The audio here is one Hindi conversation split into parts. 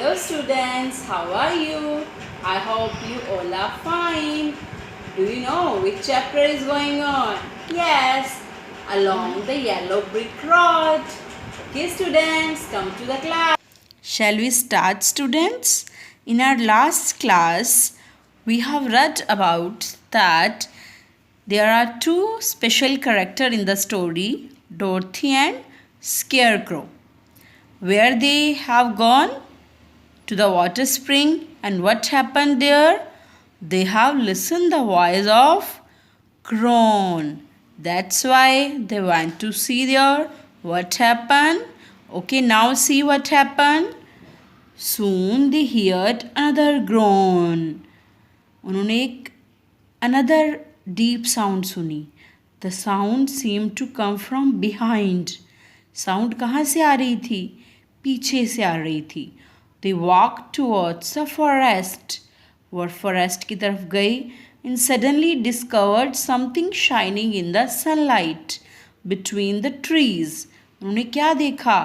Hello students, how are you? I hope you all are fine. Do you know which chapter is going on? Yes, along the yellow brick road. Okay students, come to the class. Shall we start students? In our last class, we have read about that there are two special characters in the story, Dorothy and Scarecrow. Where they have gone? To the water spring, and what happened there? They have listened the voice of crone. That's why they went to see there. What happened? Okay, now see what happened. Soon they heard another groan. उन्होंने एक another deep sound सुनी. The sound seemed to come from behind. Sound कहाँ से आ रही थी? पीछे से आ रही थी. They walked towards the forest. वो forest की तरफ गई and suddenly discovered something shining in the sunlight between the trees. उन्होंने क्या देखा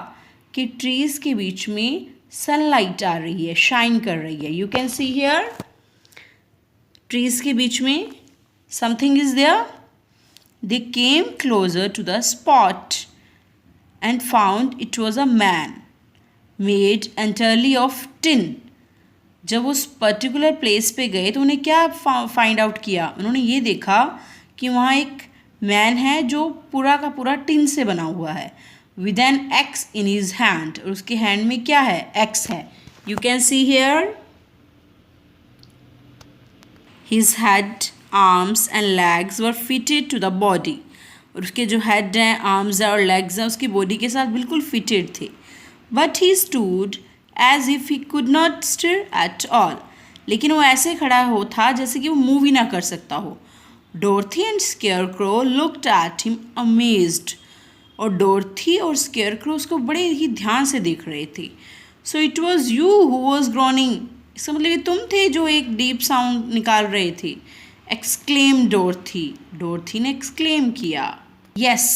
कि trees के बीच में sunlight आ रही है, shine कर रही है. You can see here. Trees के बीच में something is there. They came closer to the spot and found it was a man made entirely of tin. जब उस पर्टिकुलर प्लेस पे गए तो उन्हें क्या फाइंड आउट किया? उन्होंने ये देखा कि वहाँ एक मैन है जो पूरा का पूरा टिन से बना हुआ है, with an axe in his hand. और उसके हैंड में क्या है? एक्स है. You can see here. His head, arms and legs were fitted to the body. और उसके जो हेड हैं, आर्म्स हैं और लेग्स हैं उसकी बॉडी के साथ बिल्कुल फिटेड थे. But he stood as if he could not stir at all. लेकिन वो ऐसे खड़ा हो था जैसे कि वो मूव ही ना कर सकता हो. Dorothy and Scarecrow looked at him amazed. और Dorothy और Scarecrow उसको बड़े ही ध्यान से देख रहे थे. So it was you who was groaning. इसका मतलब ये तुम थे जो एक डीप साउंड निकाल रहे थे. Exclaimed Dorothy. Dorothy ने exclaim किया. Yes,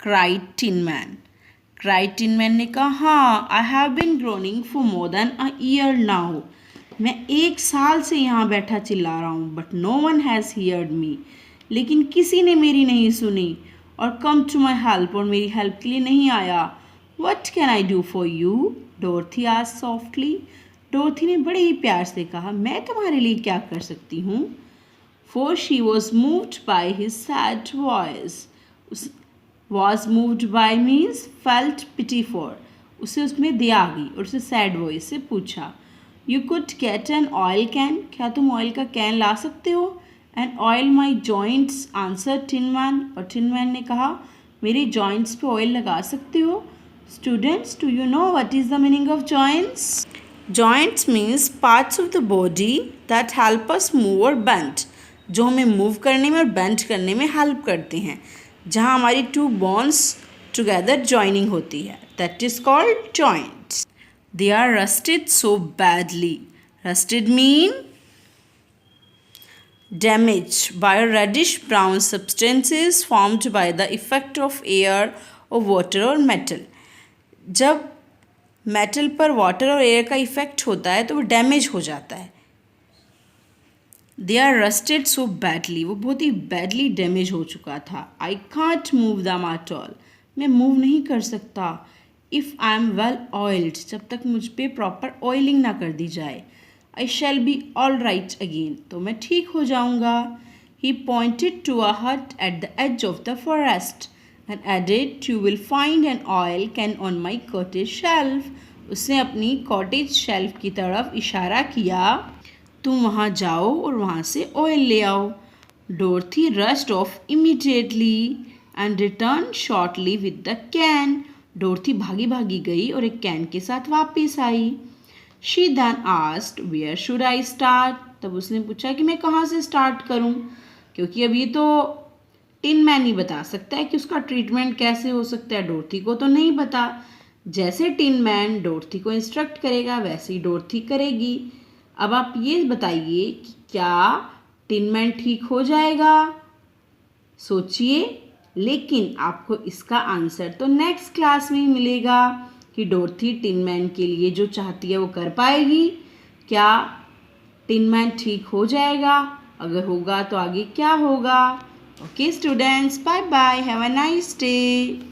cried Tin Man. Cried Tin Man ने कहा, हाँ, I have been groaning for more than a year now. मैं 1 साल से यहाँ बैठा चिल्ला रहा हूँ. But no one has heard me. लेकिन किसी ने मेरी नहीं सुनी. और कम टू माई हेल्प, और मेरी हेल्प के लिए नहीं आया. What can I do for you? डोरथी asked softly. डोरथी ने बड़े ही प्यार से कहा, मैं तुम्हारे लिए क्या कर सकती हूँ? For she was moved by his sad voice. Was moved by means felt pity for. उसे उसमें दया आ गई और उसे सैड वॉइस से पूछा, You could get an oil can. क्या तुम ऑयल का कैन ला सकते हो? And oil my joints, answered Tin Man. और Tin Man ने कहा, मेरे joints पे ऑयल लगा सकते हो? Students, do you know what is the meaning of joints? Joints means parts of the body that help us move or bend. जो हमें मूव करने में और बेंड करने में हेल्प करते हैं, जहाँ हमारी 2 बोन्स टुगेदर जॉइनिंग होती है. That is called joints. They are rusted so badly. Rusted mean damage by reddish brown substances formed by the effect of air और वाटर और मेटल. जब मेटल पर वाटर और एयर का इफेक्ट होता है तो वो डैमेज हो जाता है. They are rusted so badly. वो बहुत ही बैडली डैमेज हो चुका था. I can't move them at all. मैं मूव नहीं कर सकता. If I am well oiled. जब तक मुझ पर प्रॉपर ऑयलिंग ना कर दी जाए. I shall be all right again. तो मैं ठीक हो जाऊँगा. ही pointed to a hut at the edge of the forest and added, you will find an oil can on my cottage shelf. उसने अपनी कॉटेज शेल्फ की तरफ इशारा किया. तुम वहाँ जाओ और वहाँ से ऑयल ले आओ. Dorothy rushed off immediately and returned shortly with the can. Dorothy भागी भागी गई और एक कैन के साथ वापस आई. She then asked, where should I start. तब उसने पूछा कि मैं कहाँ से स्टार्ट करूँ, क्योंकि अब ये तो टिन मैन ही बता सकता है कि उसका ट्रीटमेंट कैसे हो सकता है. डोरथी को तो नहीं पता. जैसे टिन मैन डोरथी को इंस्ट्रक्ट करेगा वैसे ही डोरथी करेगी. अब आप ये बताइए कि क्या टिन मैन ठीक हो जाएगा? सोचिए. लेकिन आपको इसका आंसर तो नेक्स्ट क्लास में ही मिलेगा. कि डोरथी टिन मैन के लिए जो चाहती है वो कर पाएगी। क्या टिन मैन ठीक हो जाएगा? अगर होगा तो आगे क्या होगा? Okay students, bye bye, have a nice day.